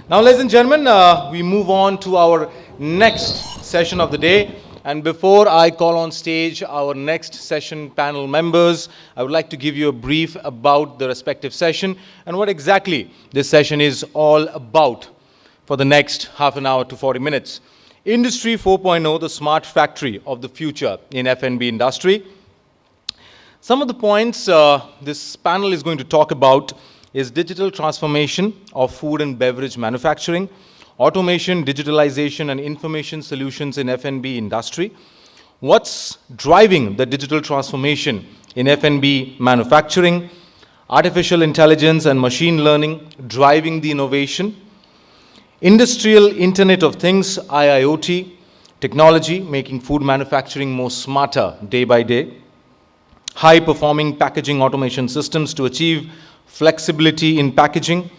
Now, ladies and gentlemen, we move on to our next session of the day. And before I call on stage our next session panel members, I would like to give you a brief about the respective session and what exactly this session is all about for the next half an hour to 40 minutes. Industry 4.0, the smart factory of the future in F&B industry. Some of the points this panel is going to talk about is digital transformation of food and beverage manufacturing, automation, digitalization, and information solutions in F&B industry. What's driving the digital transformation in F&B manufacturing? Artificial intelligence and machine learning driving the innovation. Industrial Internet of Things, IIoT, technology making food manufacturing more smarter day by day. High-performing packaging automation systems to achieve flexibility in packaging.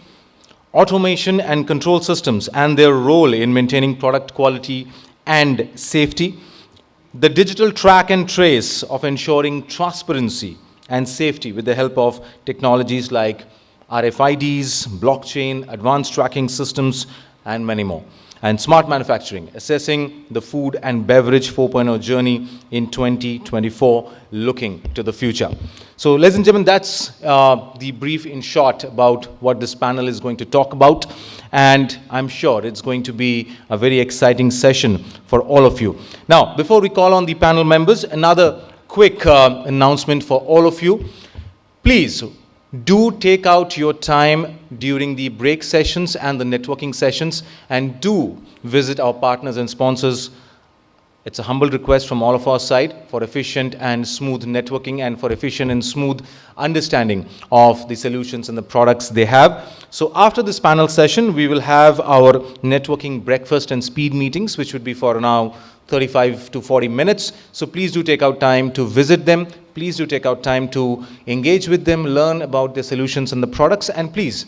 Automation and control systems and their role in maintaining product quality and safety. The digital track and trace of ensuring transparency and safety with the help of technologies like RFIDs, blockchain, advanced tracking systems, and many more. And smart manufacturing, assessing the food and beverage 4.0 journey in 2024, looking to the future. So, ladies and gentlemen, that's the brief in short about what this panel is going to talk about. And I'm sure it's going to be a very exciting session for all of you. Now, before we call on the panel members, another quick announcement for all of you. Please, do take out your time during the break sessions and the networking sessions, and do visit our partners and sponsors. It's a humble request from all of our side for efficient and smooth networking and for efficient and smooth understanding of the solutions and the products they have. So after this panel session, we will have our networking breakfast and speed meetings, which would be for now 35 to 40 minutes. So please do take out time to visit them. Please do take out time to engage with them, learn about their solutions and the products, and please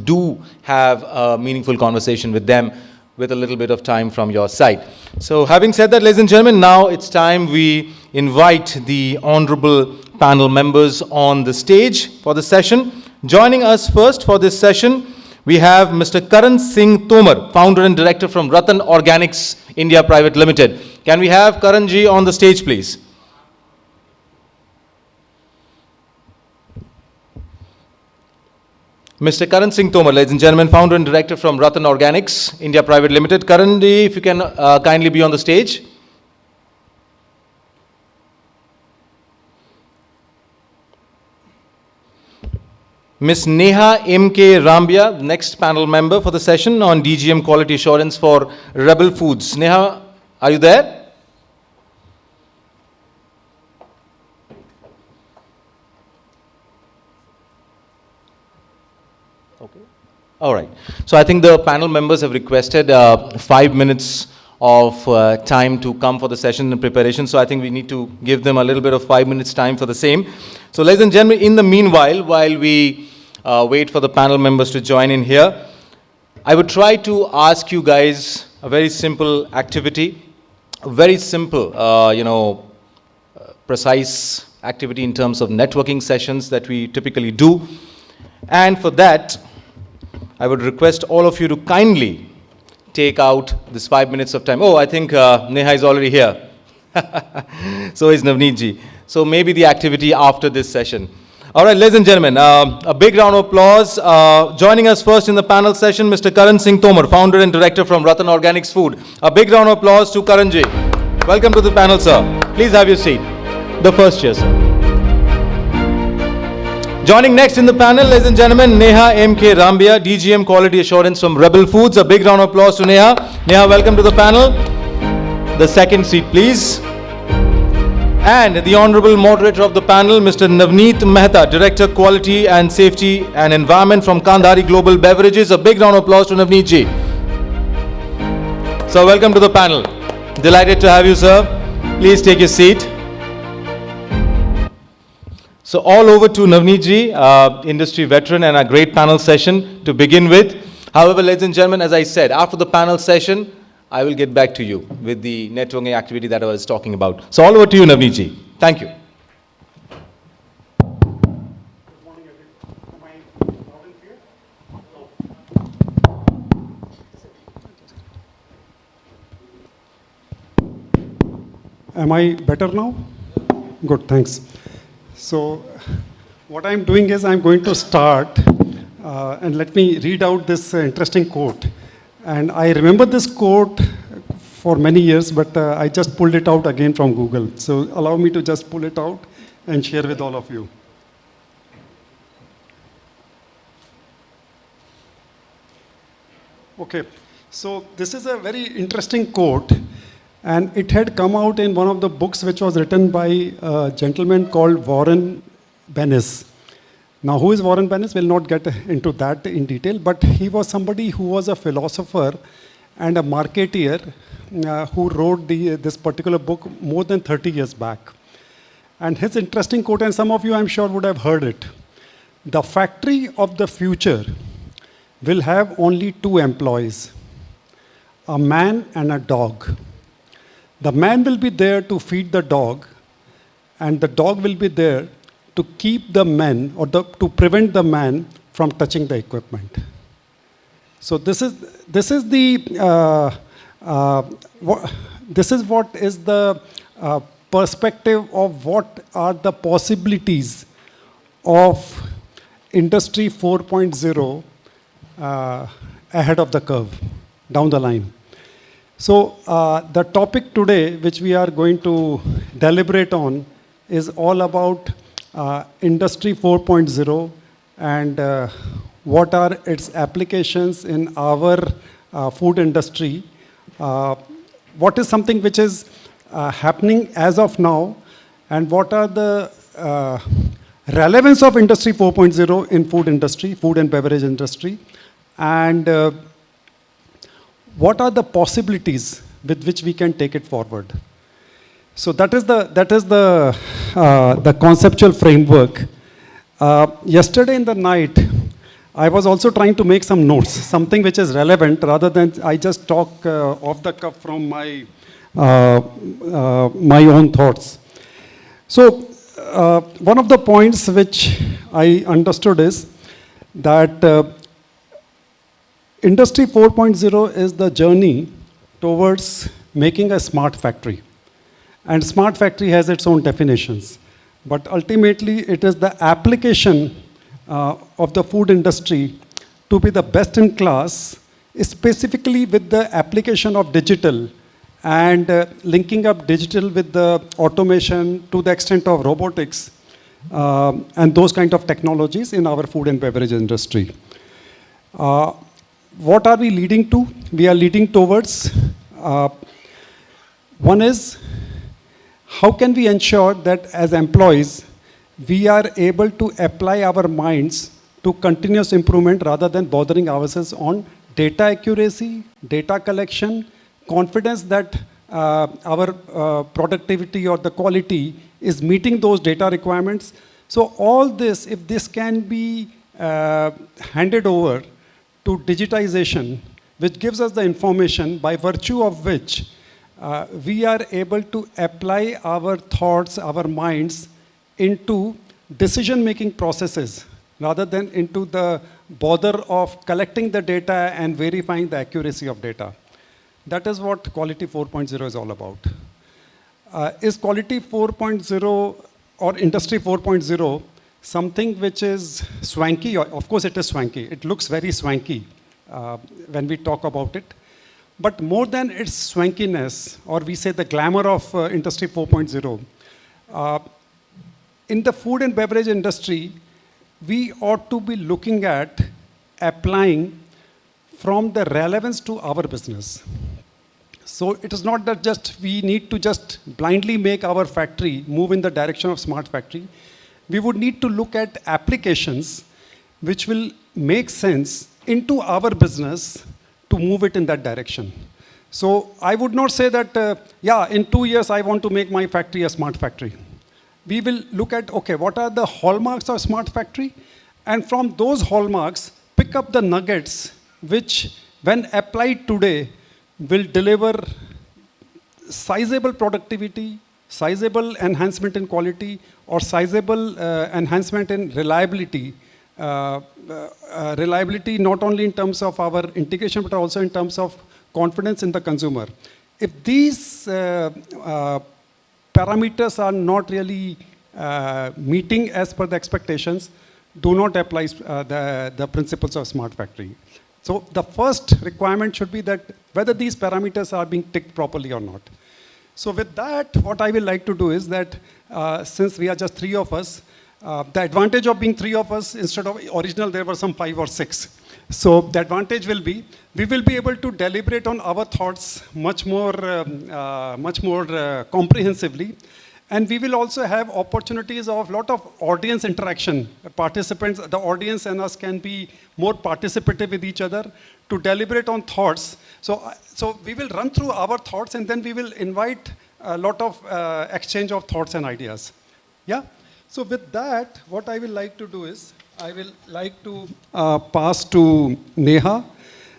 do have a meaningful conversation with them with a little bit of time from your side. So having said that, ladies and gentlemen, now it's time we invite the honorable panel members on the stage for the session. Joining us first for this session, we have Mr. Karan Singh Tomar, founder and director from RATTAN Organics India Private Limited. Can we have Karan ji on the stage, please? Mr. Karan Singh Tomar, ladies and gentlemen, founder and director from RATTAN Organics India Private Limited. Karan ji, if you can kindly be on the stage. Ms. Neha M.K. Rambhiya, next panel member for the session on DGM Quality Assurance for Rebel Foods. Neha, are you there? Okay. All right. So I think the panel members have requested 5 minutes of time to come for the session and preparation. So I think we need to give them a little bit of 5 minutes time for the same. So ladies and gentlemen, in the meanwhile, while we wait for the panel members to join in here, I would try to ask you guys a very simple activity, a very simple, precise activity in terms of networking sessions that we typically do. And for that, I would request all of you to kindly take out this 5 minutes of time. Oh, I think Neha is already here. So is Navneet ji. So maybe the activity after this session. All right, ladies and gentlemen, a big round of applause. Joining us first in the panel session, Mr. Karan Singh Tomar, founder and director from RATTAN Organics Food. A big round of applause to Karan ji. Welcome to the panel, sir. Please have your seat. The first chair, sir. Joining next in the panel, ladies and gentlemen, Neha M.K. Rambhiya, DGM Quality Assurance from Rebel Foods. A big round of applause to Neha. Neha, welcome to the panel. The second seat, please. And the honorable moderator of the panel, Mr. Navneet Mehta, Director Quality and Safety and Environment from Kandhari Global Beverages. A big round of applause to Navneet ji. So welcome to the panel. Delighted to have you, sir. Please take your seat. So all over to Navneet ji, industry veteran, and a great panel session to begin with. However, ladies and gentlemen, as I said, after the panel session, I will get back to you with the networking activity that I was talking about. So all over to you, Navneet ji. Thank you. Good morning, everyone. Am I loud and clear? Am I better now? Good, thanks. So what I'm doing is I'm going to start, and let me read out this interesting quote. And I remember this quote for many years, but I just pulled it out again from Google. So allow me to just pull it out and share with all of you. Okay, so this is a very interesting quote, and it had come out in one of the books which was written by a gentleman called Warren Bennis. Now, who is Warren Bennis? We'll not get into that in detail, but he was somebody who was a philosopher and a marketeer who wrote this particular book more than 30 years back. And his interesting quote, and some of you I'm sure would have heard it: "The factory of the future will have only two employees, a man and a dog. The man will be there to feed the dog, and the dog will be there to keep the man, or to prevent the man from touching the equipment." So this is what is the perspective of what are the possibilities of Industry 4.0 ahead of the curve, down the line. So the topic today, which we are going to deliberate on, is all about Industry 4.0 and what are its applications in our food industry. What is something which is happening as of now, and what are the relevance of Industry 4.0 in food industry, food and beverage industry, and what are the possibilities with which we can take it forward. So that is the conceptual framework. Yesterday in the night, I was also trying to make some notes, something which is relevant, rather than I just talk off the cuff from my my own thoughts. So one of the points which I understood is that Industry 4.0 is the journey towards making a smart factory. And smart factory has its own definitions. But ultimately, it is the application of the food industry to be the best in class, specifically with the application of digital and linking up digital with the automation to the extent of robotics and those kind of technologies in our food and beverage industry. What are we leading to? We are leading towards, one is, how can we ensure that as employees, we are able to apply our minds to continuous improvement rather than bothering ourselves on data accuracy, data collection, confidence that our productivity or the quality is meeting those data requirements. So all this, if this can be handed over to digitization, which gives us the information by virtue of which we are able to apply our thoughts, our minds into decision-making processes rather than into the bother of collecting the data and verifying the accuracy of data. That is what Quality 4.0 is all about. Is Quality 4.0 or Industry 4.0 something which is swanky? Of course it is swanky. It looks very swanky when we talk about it. But more than its swankiness, or we say the glamour of Industry 4.0, in the food and beverage industry, we ought to be looking at applying from the relevance to our business. So it is not that just we need to just blindly make our factory move in the direction of smart factory. We would need to look at applications which will make sense into our business to move it in that direction. So I would not say that, yeah, in 2 years I want to make my factory a smart factory. We will look at, okay, what are the hallmarks of smart factory? And from those hallmarks, pick up the nuggets which, when applied today, will deliver sizable productivity, sizable enhancement in quality, or sizable enhancement in reliability. Reliability not only in terms of our integration, but also in terms of confidence in the consumer. If these parameters are not really meeting as per the expectations, do not apply the principles of smart factory. So the first requirement should be that whether these parameters are being ticked properly or not. So with that, what I will like to do is that since we are just 3 of us, the advantage of being 3 of us, instead of original there were some 5 or 6. So the advantage will be, we will be able to deliberate on our thoughts much more comprehensively. And we will also have opportunities of lot of audience interaction. Participants, the audience and us can be more participative with each other to deliberate on thoughts. So we will run through our thoughts and then we will invite a lot of exchange of thoughts and ideas. Yeah? So with that, what I will like to do is, I will like to pass to Neha.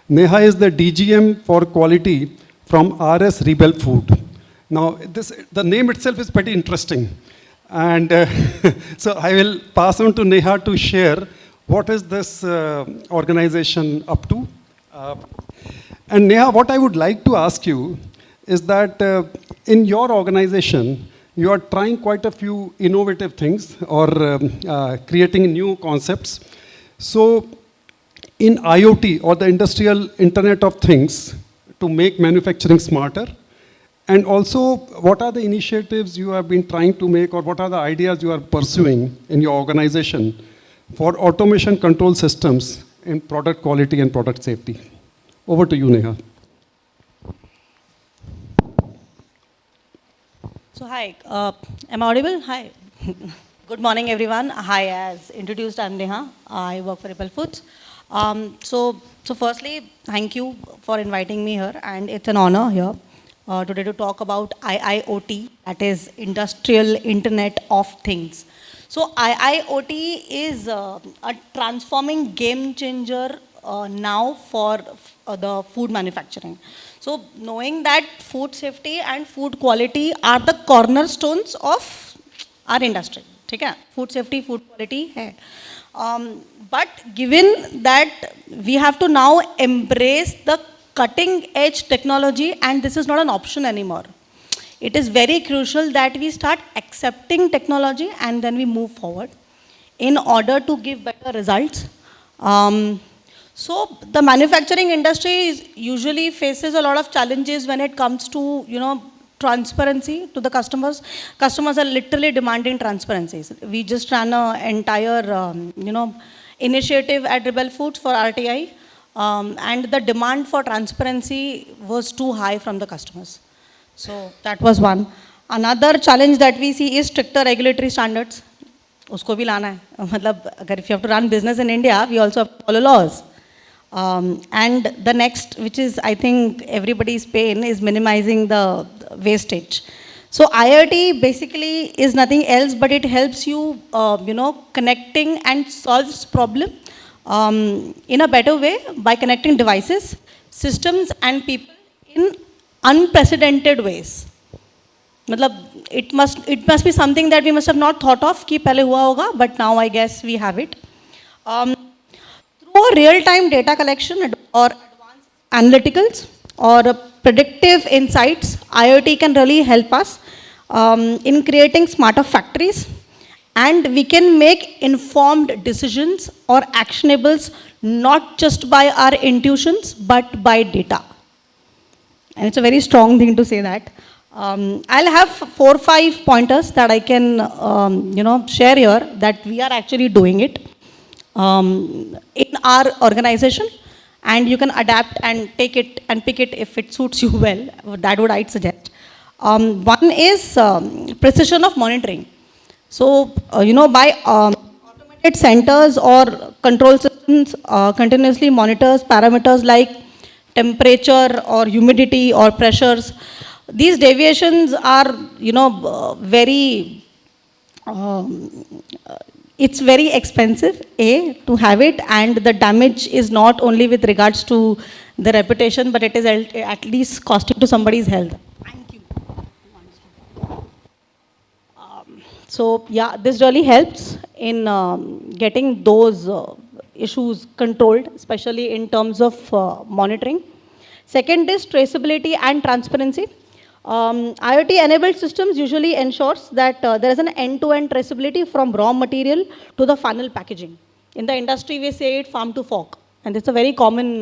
Neha is the DGM for quality from RS Rebel Food. Now, the name itself is pretty interesting. And so I will pass on to Neha to share what is this organization up to. And Neha, what I would like to ask you is that in your organization, you are trying quite a few innovative things or creating new concepts. So in IoT or the industrial Internet of Things to make manufacturing smarter, and also, what are the initiatives you have been trying to make, or what are the ideas you are pursuing in your organization for automation control systems in product quality and product safety? Over to you, Neha. So hi, am I audible? Hi. Good morning, everyone. Hi, as introduced, I'm Neha. I work for Rebel Foods. So firstly, thank you for inviting me here, and it's an honor here. Today to talk about IIoT, that is Industrial Internet of Things. So IIoT is a transforming game changer now for the food manufacturing. So knowing that food safety and food quality are the cornerstones of our industry. Okay? Food safety, food quality hai. But given that we have to now embrace the cutting edge technology, and this is not an option anymore. It is very crucial that we start accepting technology and then we move forward in order to give better results. So the manufacturing industry usually faces a lot of challenges when it comes to, transparency to the customers. Customers are literally demanding transparency. We just ran an entire, initiative at Rebel Foods for RTI. And the demand for transparency was too high from the customers. So that was one. Another challenge that we see is stricter regulatory standards. Usko bhi lana hai. Matlab, if you have to run business in India, we also have to follow laws. And the next, which is I think everybody's pain, is minimizing the wastage. So IoT basically is nothing else, but it helps you, connecting and solves problem. In a better way by connecting devices, systems and people in unprecedented ways. It must be something that we must have not thought of कि पहले हुआ होगा, but now I guess we have it. Through real-time data collection or advanced analyticals or predictive insights, IoT can really help us in creating smarter factories. And we can make informed decisions or actionables not just by our intuitions, but by data. And it's a very strong thing to say that. I'll have 4 or 5 pointers that I can, share here that we are actually doing it in our organization. And you can adapt and take it and pick it if it suits you well. That would I'd suggest. One is precision of monitoring. So, by automated centers or control systems continuously monitors parameters like temperature or humidity or pressures. These deviations are, very, it's very expensive, to have it, and the damage is not only with regards to the reputation, but it is at least costing to somebody's health. So yeah, this really helps in getting those issues controlled, especially in terms of monitoring. Second is traceability and transparency. IoT-enabled systems usually ensures that there is an end-to-end traceability from raw material to the final packaging. In the industry, we say it farm to fork, and it's a very common,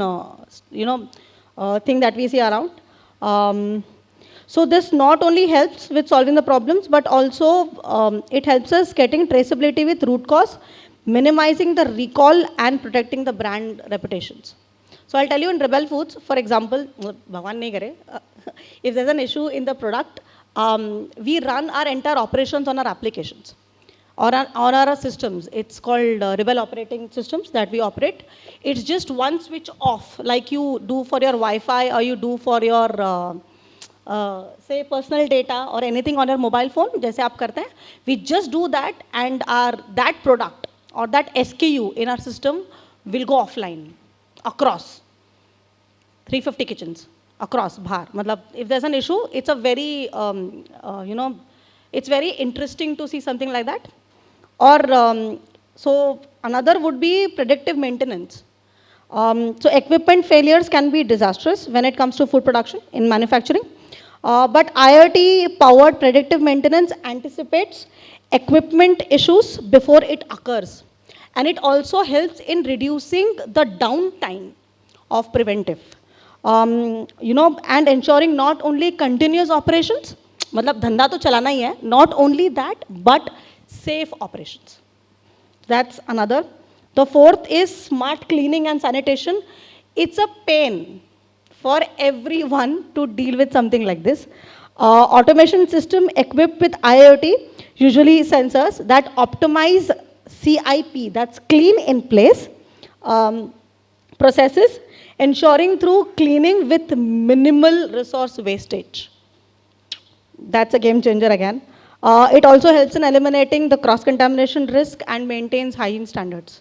thing that we see around. So this not only helps with solving the problems, but also it helps us getting traceability with root cause, minimizing the recall and protecting the brand reputations. So I'll tell you in Rebel Foods, for example, Bhagwan nahi kare, if there's an issue in the product, we run our entire operations on our applications or on our systems. It's called Rebel operating systems that we operate. It's just one switch off, like you do for your Wi-Fi or you do for your say personal data or anything on your mobile phone, जैसे आप करते हैं, we just do that and that product or that SKU in our system will go offline across 350 kitchens across Bhar. मतलब if there's an issue, it's a very it's very interesting to see something like that. Or so another would be predictive maintenance. So equipment failures can be disastrous when it comes to food production in manufacturing. But IoT-powered predictive maintenance anticipates equipment issues before it occurs. And it also helps in reducing the downtime of preventive. And ensuring not only continuous operations, मतलब धंधा तो चलाना ही है, not only that, but safe operations. That's another. The fourth is smart cleaning and sanitation. It's a pain for everyone to deal with something like this. Automation system equipped with IoT, usually sensors that optimize CIP, that's clean in place, processes, ensuring through cleaning with minimal resource wastage. That's a game changer again. It also helps in eliminating the cross-contamination risk and maintains hygiene standards.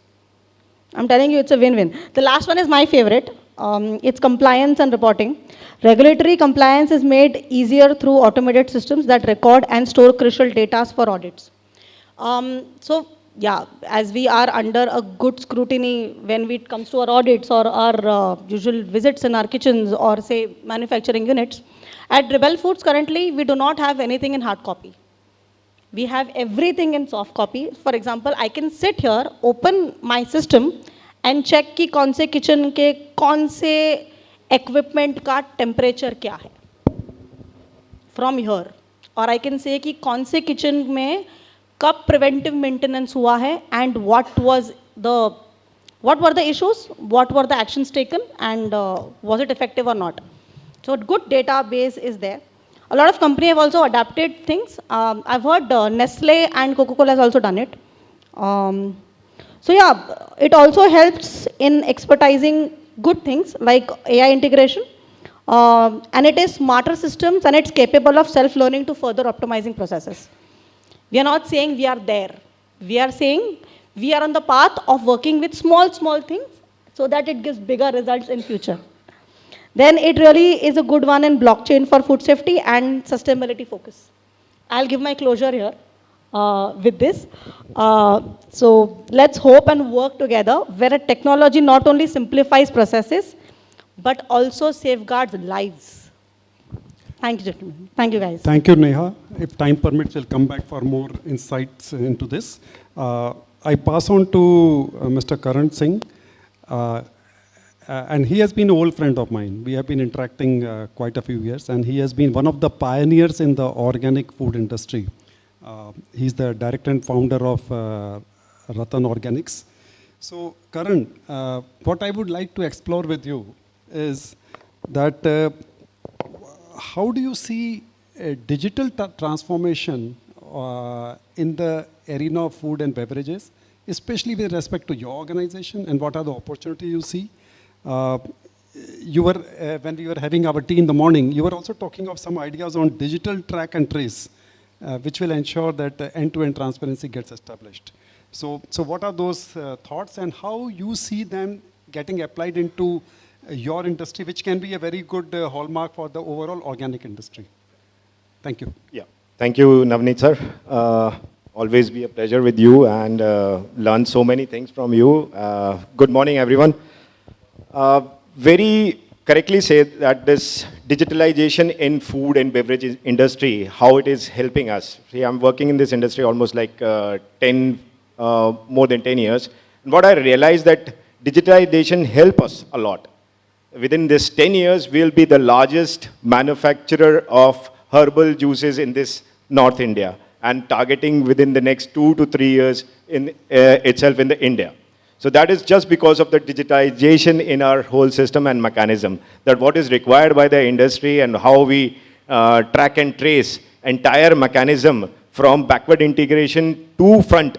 I'm telling you, it's a win-win. The last one is my favorite. It's compliance and reporting. Regulatory compliance is made easier through automated systems that record and store crucial data for audits. So, yeah, as we are under a good scrutiny when it comes to our audits or our usual visits in our kitchens or say manufacturing units, at Rebel Foods currently we do not have anything in hard copy. We have everything in soft copy. For example, I can sit here, open my system and check कि कौन से kitchen के कौन से equipment का temperature क्या है from here. Or I can say कि कौन से kitchen में कब preventive maintenance हुआ है and what were the issues, what were the actions taken and was it effective or not. So a good database is there. A lot of companies have also adapted things. I've heard Nestle and Coca-Cola has also done it. So yeah, it also helps in expertising good things like AI integration. And it is smarter systems and it's capable of self-learning to further optimizing processes. We are not saying we are there. We are saying we are on the path of working with small things so that it gives bigger results in future. Then it really is a good one in blockchain for food safety and sustainability focus. I'll give my closure here with this. So let's hope and work together where a technology not only simplifies processes, but also safeguards lives. Thank you, gentlemen. Thank you, guys. Thank you, Neha. If time permits, we'll come back for more insights into this. I pass on to Mr. Karan Singh. And he has been an old friend of mine. We have been interacting quite a few years, and he has been one of the pioneers in the organic food industry. He's the director and founder of RATTAN Organics. So, Karan, what I would like to explore with you is that how do you see a digital transformation in the arena of food and beverages, especially with respect to your organization, and what are the opportunities you see? You were, when we were having our tea in the morning, you were also talking of some ideas on digital track and trace, which will ensure that end-to-end transparency gets established. So what are those thoughts and how you see them getting applied into your industry, which can be a very good hallmark for the overall organic industry? Thank you. Yeah, thank you, Navneet sir. Always be a pleasure with you and learn so many things from you. Good morning, everyone. Very correctly say that this digitalization in food and beverage industry, how it is helping us. See, I'm working in this industry almost like more than 10 years. And what I realized that digitalization help us a lot. Within this 10 years, we'll be the largest manufacturer of herbal juices in this North India, and targeting within the next 2 to 3 years in itself in the India. So that is just because of the digitization in our whole system and mechanism, that what is required by the industry and how we track and trace entire mechanism from backward integration to front,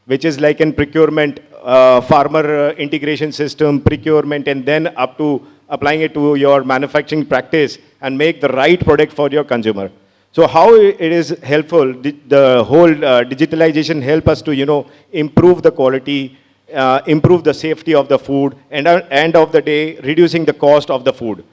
which is like in procurement, farmer integration system, procurement, and then up to applying it to your manufacturing practice and make the right product for your consumer. So how it is helpful, the whole digitalization help us to, improve the quality, improve the safety of the food, and at the end of the day, reducing the cost of the food.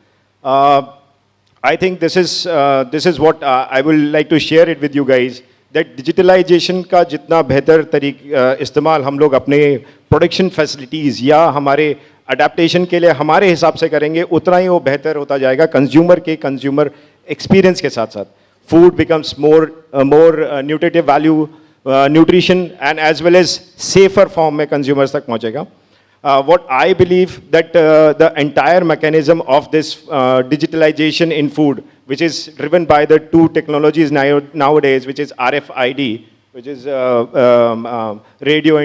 I think this is what I will like to share it with you guys, that digitalization का जितना बेहतर इस्तेमाल हम लोग अपने production facilities या हमारे adaptation के लिए हमारे हिसाब से करेंगे, उतना ही वो बेहतर होता जाएगा कंज्यूमर एक्सपीरियंस के साथ साथ. Food becomes more nutritive value, nutrition, and as well as safer form में consumers तक पहुँचेगा. What I believe that the entire mechanism of this digitalization in food, which is driven by the two technologies nowadays, which is RFID, which is radio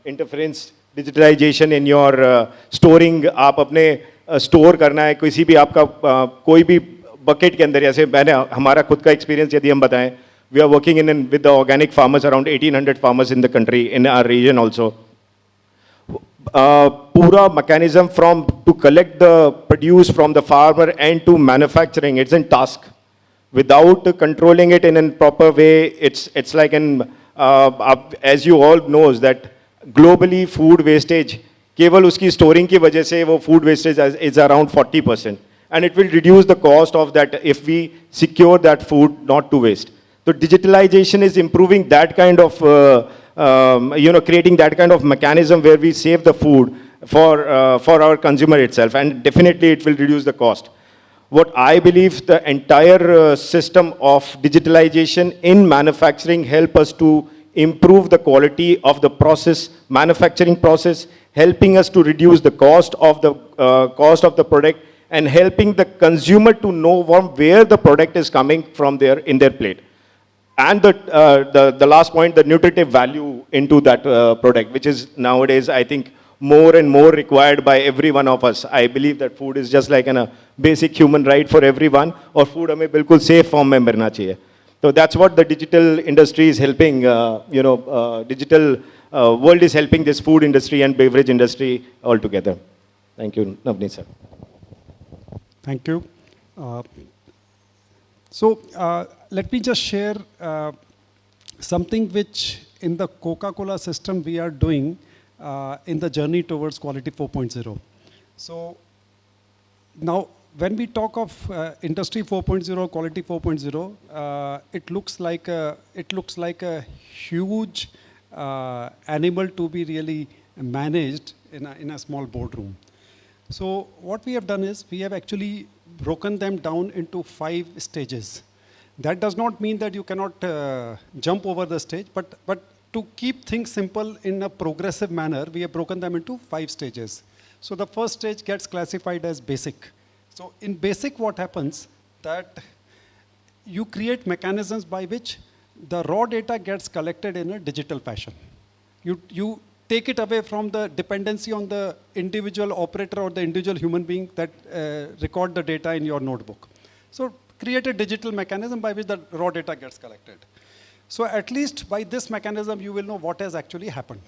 interference digitalization in your storing. आप अपने store करना है किसी भी आपका कोई भी bucket के अंदर, जैसे मैंने हमारा खुद का experience यदि हम बताएं, we are working with the organic farmers, around 1800 farmers in the country, in our region also. Pura mechanism to collect the produce from the farmer and to manufacturing, it's a task. Without controlling it in a proper way, it's like as you all knows that globally food wastage, केवल उसकी storing की वजह से वो food wastage is around 40%, and it will reduce the cost of that if we secure that food not to waste. So digitalization is improving that kind of creating that kind of mechanism where we save the food for our consumer itself, and definitely it will reduce the cost. What I believe the entire system of digitalization in manufacturing help us to improve the quality of the process, manufacturing process, helping us to reduce the cost of the product, and helping the consumer to know from where the product is coming from in their plate. And the last point, the nutritive value into that product, which is nowadays, I think, more and more required by every one of us. I believe that food is just like a basic human right for everyone, or food हमें बिल्कुल safe form में मिलना चाहिए. So that's what the digital industry is helping, digital world is helping this food industry and beverage industry all together. Thank you, Navneet sir. Thank you. Let me just share something which in the Coca-Cola system we are doing in the journey towards quality 4.0. So now when we talk of industry 4.0, quality 4.0, it looks like a huge animal to be really managed in a small boardroom. So what we have done is we have actually broken them down into 5 stages. That does not mean that you cannot jump over the stage, but to keep things simple in a progressive manner, we have broken them into 5 stages. So the first stage gets classified as basic. So in basic, what happens that you create mechanisms by which the raw data gets collected in a digital fashion. You take it away from the dependency on the individual operator or the individual human being that record the data in your notebook. So create a digital mechanism by which the raw data gets collected. So at least by this mechanism, you will know what has actually happened.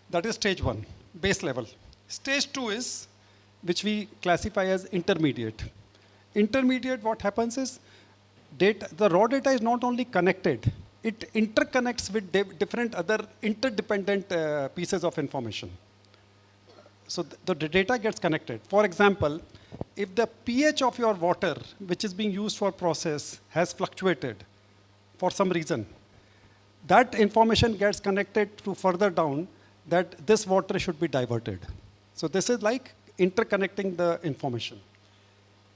That is stage 1, base level. Stage 2 is, which we classify as intermediate. Intermediate, what happens is, the raw data is not only connected, it interconnects with different other interdependent pieces of information. So the data gets connected. For example, if the pH of your water, which is being used for process, has fluctuated for some reason, that information gets connected to further down that this water should be diverted. So this is like interconnecting the information.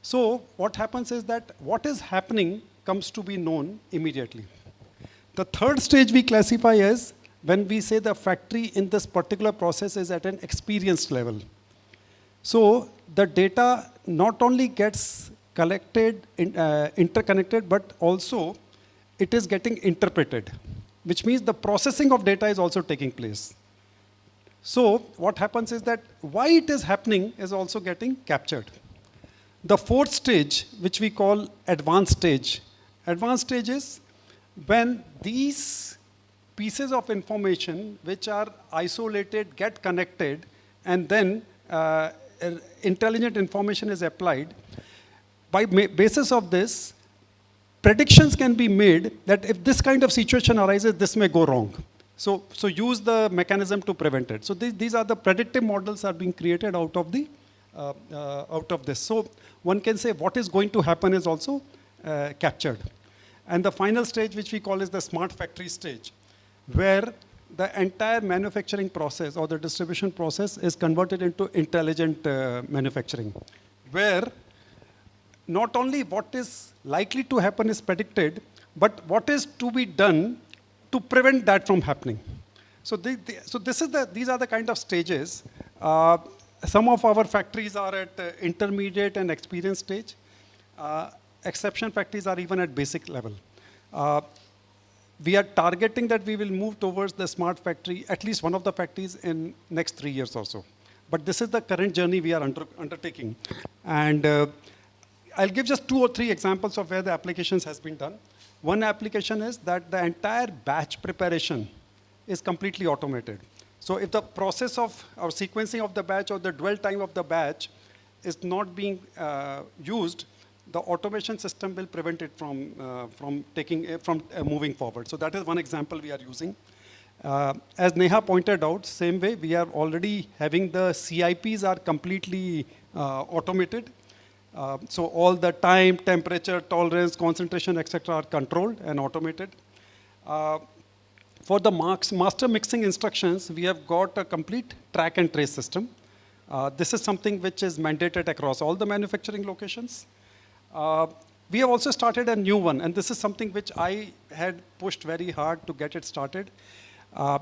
So what happens is that what is happening comes to be known immediately. The third stage we classify as when we say the factory in this particular process is at an experienced level. So the data not only gets collected, interconnected, but also it is getting interpreted, which means the processing of data is also taking place. So what happens is that why it is happening is also getting captured. The fourth stage, which we call advanced stage is when these pieces of information which are isolated get connected, and then intelligent information is applied. By basis of this, predictions can be made that if this kind of situation arises, this may go wrong. So use the mechanism to prevent it. So these are the predictive models are being created out of this. So one can say what is going to happen is also captured. And the final stage, which we call is the smart factory stage, where the entire manufacturing process or the distribution process is converted into intelligent manufacturing, where not only what is likely to happen is predicted, but what is to be done to prevent that from happening. So, these are the kind of stages. Some of our factories are at intermediate and experienced stage. Exception factories are even at basic level. We are targeting that we will move towards the smart factory, at least one of the factories in next 3 years or so. But this is the current journey we are undertaking. And I'll give just 2 or 3 examples of where the applications has been done. One application is that the entire batch preparation is completely automated. So if the process of or sequencing of the batch or the dwell time of the batch is not being used, the automation system will prevent it from moving forward. So that is one example we are using. As Neha pointed out, same way, we are already having the CIPs are completely automated. So all the time, temperature, tolerance, concentration, etc. are controlled and automated. For the master mixing instructions, we have got a complete track and trace system. This is something which is mandated across all the manufacturing locations. We have also started a new one, and this is something which I had pushed very hard to get it started.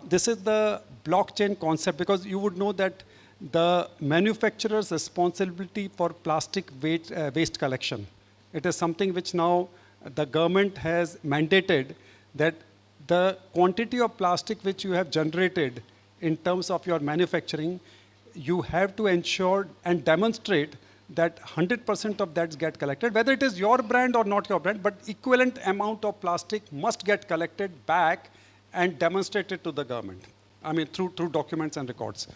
This is the blockchain concept, because you would know that the manufacturer's responsibility for plastic waste collection. It is something which now the government has mandated that the quantity of plastic which you have generated in terms of your manufacturing, you have to ensure and demonstrate that 100% of that get collected, whether it is your brand or not your brand, but equivalent amount of plastic must get collected back and demonstrated to the government. I mean, through documents and records.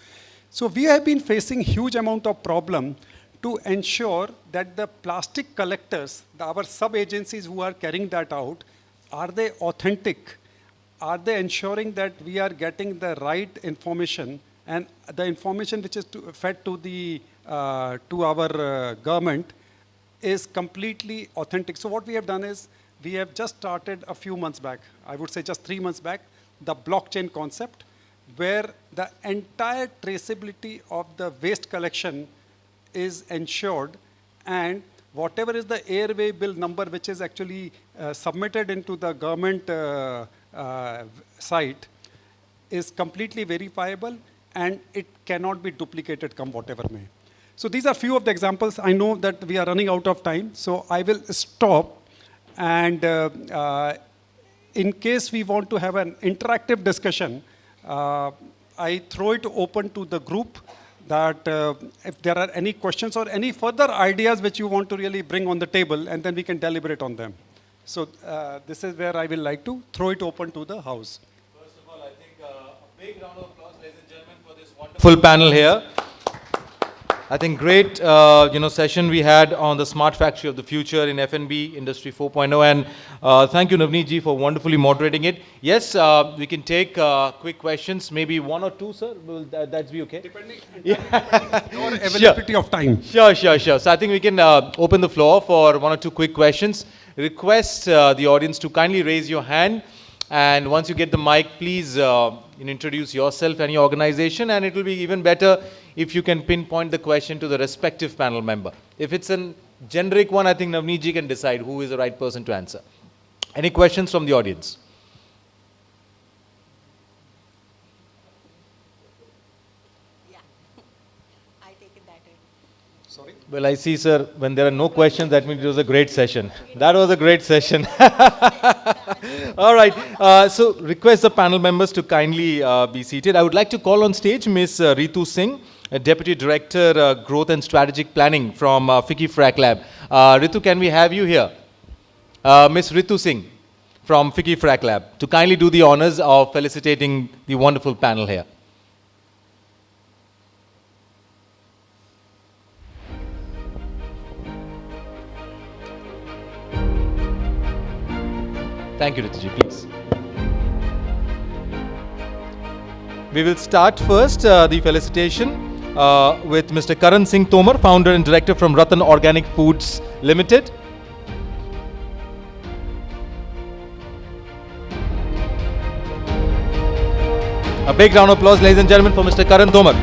So we have been facing huge amount of problem to ensure that the plastic collectors, our sub-agencies who are carrying that out, are they authentic? Are they ensuring that we are getting the right information, and the information which is fed to our government is completely authentic? So what we have done is, we have just started a few months back, I would say just 3 months back, the blockchain concept, where the entire traceability of the waste collection is ensured, and whatever is the airway bill number which is actually submitted into the government site is completely verifiable, and it cannot be duplicated come whatever may. So these are few of the examples. I know that we are running out of time, so I will stop, and in case we want to have an interactive discussion, I throw it open to the group that if there are any questions or any further ideas which you want to really bring on the table, and then we can deliberate on them. So this is where I will like to throw it open to the house. First of all, I think a big round of applause, ladies and gentlemen, for this wonderful panel here. I think great session we had on the smart factory of the future in F&B Industry 4.0, and thank you Navneet ji for wonderfully moderating it. Yes, we can take quick questions, maybe 1 or 2, sir. Will that be okay? Depending on your availability of time. Sure. So I think we can open the floor for 1 or 2 quick questions. Request the audience to kindly raise your hand, and once you get the mic, please introduce yourself and your organization, and it will be even better if you can pinpoint the question to the respective panel member. If it's an Generic one, I think Navneet ji can decide who is the right person to answer. Any questions from the audience? I take it that way. Well, I see, sir, when there are no questions, that means it was a great session. That was a great session. All right. So, request the panel members to kindly be seated. I would like to call on stage Ms. Ritu Singh, Deputy Director, Growth and Strategic Planning from FICCI Frac Lab. Ritu, can we have you here? Ms. Ritu Singh from FICCI Frac Lab, to kindly do the honors of felicitating the wonderful panel here. Thank you, Rituji, please. We will start first the felicitation with Mr. Karan Singh Tomar, founder and director from RATTAN Organic Foods Limited. A big round of applause, ladies and gentlemen, for Mr. Karan Tomar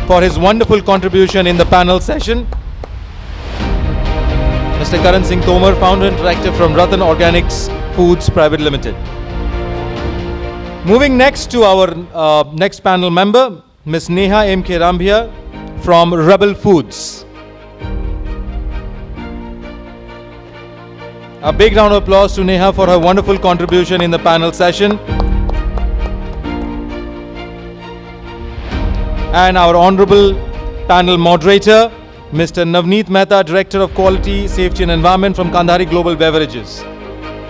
for his wonderful contribution in the panel session. Mr. Karan Singh Tomar, founder and director from RATTAN Organics Foods Private Limited. Moving next to our next panel member, Ms. Neha M.K. Rambhiya from Rebel Foods. A big round of applause to Neha for her wonderful contribution in the panel session. And our honorable panel moderator, Mr. Navneet Mehta, Director of Quality, Safety and Environment from Kandhari Global Beverages.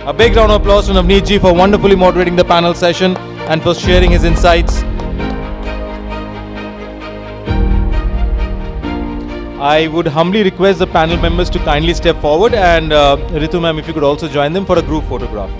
A big round of applause to Navneet ji for wonderfully moderating the panel session and for sharing his insights. I would humbly request the panel members to kindly step forward, and Ritu ma'am, if you could also join them for a group photograph.